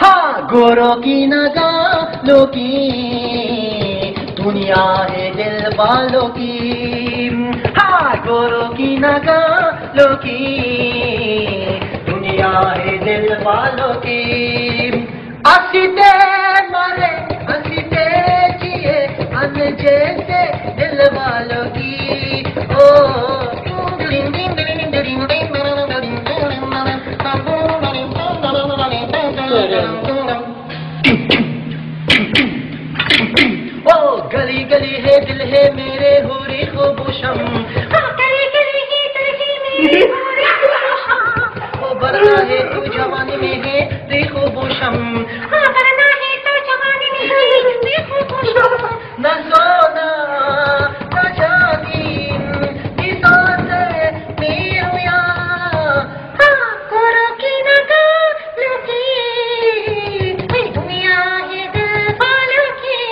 हाँ, गोरों की नगालों की दुनिया है दिल वालों की। हाँ, गोरों की नगालों की दुनिया है दिल वालों की। हंसते मरे हंसते जिए अन जैसे दिल वालों की। ओ गली गली है दिल है मेरे होरी खूबूशम। गली गली है दिल है मेरे होरी खूबूशम। ओ बरना है तू जवानी में है देखो बूशम। बरना है तू जवानी में है देखो बूशम। न सोना न चांदी की सांसें मेरुया। गोरों की नगालों की दुनिया है दिल वालों की।